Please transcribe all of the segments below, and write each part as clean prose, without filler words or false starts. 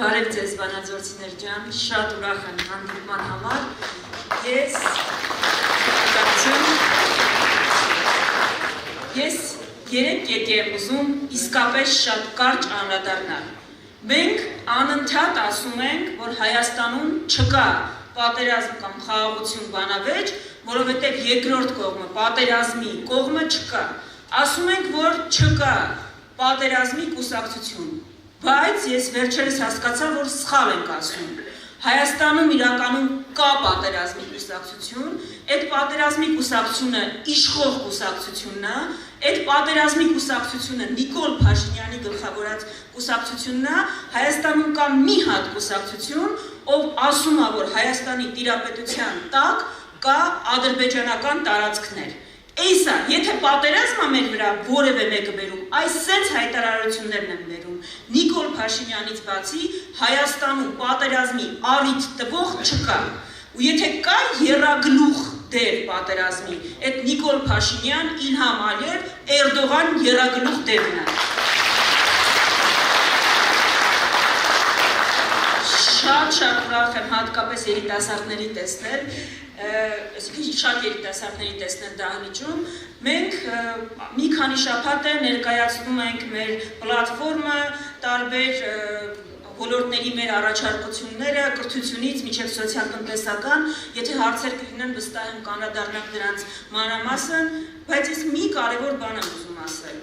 Բարև ձեզ բանաձորցիներ ջան, շատ ուրախ եմ հանդիպման համար։ Ես երեք կետի եմ ուզում իսկապես շատ կարճ անդրադառնալ։ Մենք անընդհատ ասում ենք, որ Հայաստանում չկա պատերազմ կամ խաղաղություն բանավեճ, որովհետև երկրորդ կողմը, պատերազմի կողմը չկա։ Ասում ենք, որ չկա պատերազմի կուսակցություն, բայց ես վերջերս հասկացա, որ սխալ ենք ասում։ Հայաստանում իրականում կա պատերազմի կուսակցություն, այդ պատերազմի կուսակցությունը իշխող կուսակցությունն է, այդ պատերազմի կուսակցությունը Նիկոլ Փաշինյանի գլխավորած կուսակցությունն է, Հայաստանում կա մի հատ կուսակցություն, ով ասում է, որ Հայաստանի տիրապետության տակ կա ադրբեջանական տարածքներ։ Էսա, եթե պատերազմը մեր վրա որևէ մեկը բերում, այս սենց հայտարարություններն են բերում, Նիկոլ Փաշինյանից բացի Հայաստանում պատերազմի առիթ տվող չկա։ Ու եթե կա եռագլուխ դեր պատերազմի, այդ Նիկոլ Փաշինյան, Իլհամ Ալիև, Էրդողան եռագլուխ դերն է։ Շատ ուրախ եմ հատկապես երիտասարդների տեսնել, շատ երիտասարդների տեսնել դահլիճում, մենք մի քանի շաբաթ է ներկայացնում ենք մեր պլատֆորմը, տարբեր ոլորտների մեր առաջարկությունները, կրթությունից մինչև սոցիալ-տնտեսական, եթե հարցեր կլինեն, վստահ եմ կանդրադառնանք դրանց մանրամասն, բայց ես մի կարևոր բան եմ ուզում ասել։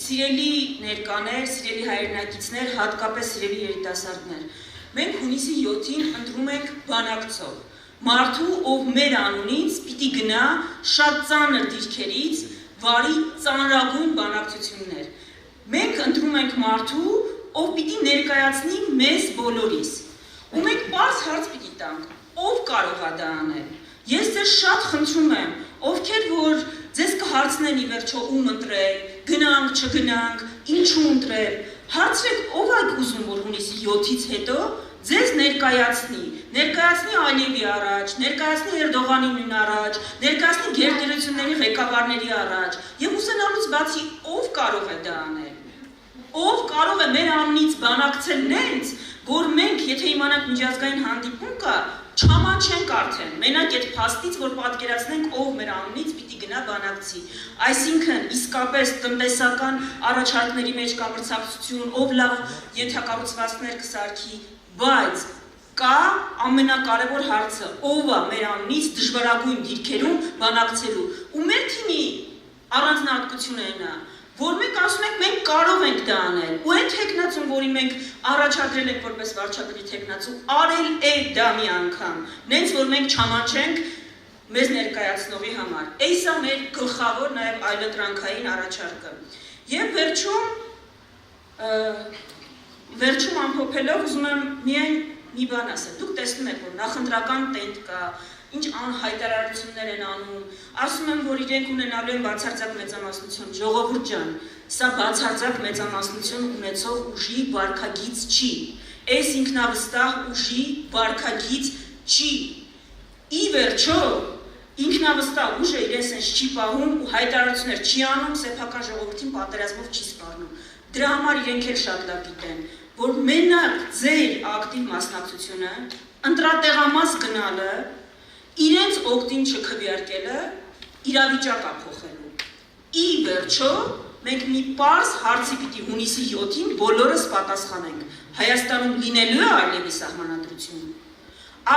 Սիրելի ներկաներ, սիրելի հայրենակիցներ, հատկապես սիրելի երիտասարդներ, մենք հունիսի 7-ին ընտրում ենք բանակցով, մարդու, ով մեր անունից պիտի գնա շատ ծանր դիրքերից վարի ծանրագույն բանակցություններ։ Մենք ընտրում ենք մարդու, ով պիտի ներկայացնի մեզ բոլորիս, ու մենք պարզ հարց պիտի տանք, ով կարող է դա անել։ Ես ձեզ շատ խնդրում եմ, ովքեր որ ձեզ կհարցնեն ի վերջո ում ընտրել, գնանք, չգնանք, ինչու ընտրել, հարցրեք ով եք ուզում, որ հունիսի 7-ից հետո ձեզ ներկայացնի Ալիևի առաջ, ներկայացնի Էրդողանին առաջ, ներկայացնի գերտերությունների ղեկավարների առաջ, եւ ուսանալուց բացի ով կարող է դա անել։ Ով կարող է մեր անունից բանակցել նենց, որ մենք, եթե իմանանք միջազգային հանդիպում կա, չամանչենք արդեն, մենակ այդ փաստից, որ պատկերացնենք, ով մեր անունից պիտի գնա բանակցի։ Այսինքն, իսկապես տնտեսական առաջարկների մեջ կա մրցակցություն, ով լավ ենթակառուցվածքներ կսարքի, բայց կա ամենակարևոր հարցը, ով է մեր անունից դժվարագույն դիրքերում բանակցելու։ Ու մեր թիմի առանձնահատկությունը այն է, որ մենք ասում ենք, մենք կարող ենք դա անել, ու այդ թեկնածուն, որի մենք առաջադրել ենք որպես վարչապետի թեկնածու, արել է դա մի անգամ, նենց որ մենք չամանչենք մեզ ներկայացնողի համար։ Էսա մեր գլխավոր նաև այլընտրանքային առաջարկը։ Եվ վերջում ամփոփելով ուզում եմ միայն մի բան ասել։ Դուք տեսնում եք, որ նախընտրական տենտ կա, ինչ հայտարարություններ են անում, ասում են, որ իրենք ունենալու են բացարձակ մեծամասնություն, ժողովուրդ ջան, սա բացարձակ մեծամասնություն ունեցող ուժի վարքագիծ չի, այս ինքնավստահ ուժի վարքագիծ չի, ի վերջո ինքնավստահ ուժը իրենց են չի պահում ու հայտարարություններ չի անում, սեփական ժողովրդին պատերազմով չի սպառնում, դրա համար իրենք էլ շատ լավ գիտեն, որ մենակ ձեր ակտիվ մասնակցությունը, ընտրատեղամաս գնալը, իրենց օգտին չքվեարկելը իրավիճակ է փոխելու։ Ի վերջո, մենք մի պարզ հարցի պիտի հունիսի 7-ին բոլորս պատասխանենք։ Հայաստանում լինելու է Ալիևի սահմանադրություն։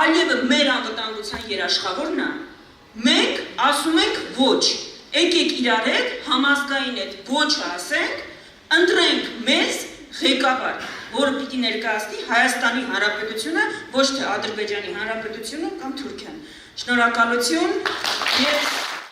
Ալիևը մեր անվտանգության երաշխավորն է։ Մենք ասում ենք ոչ։ Եկեք իրար հետ համազգային այդ ոչը ասենք, ընտրենք մեզ ղեկավար, որը պիտի ներկայացնի Հայաստանի Հանրապետությունը, ոչ թե Ադրբեջանի Հանրապետությունը կամ Թուրքիան։ Շնորհակալություն։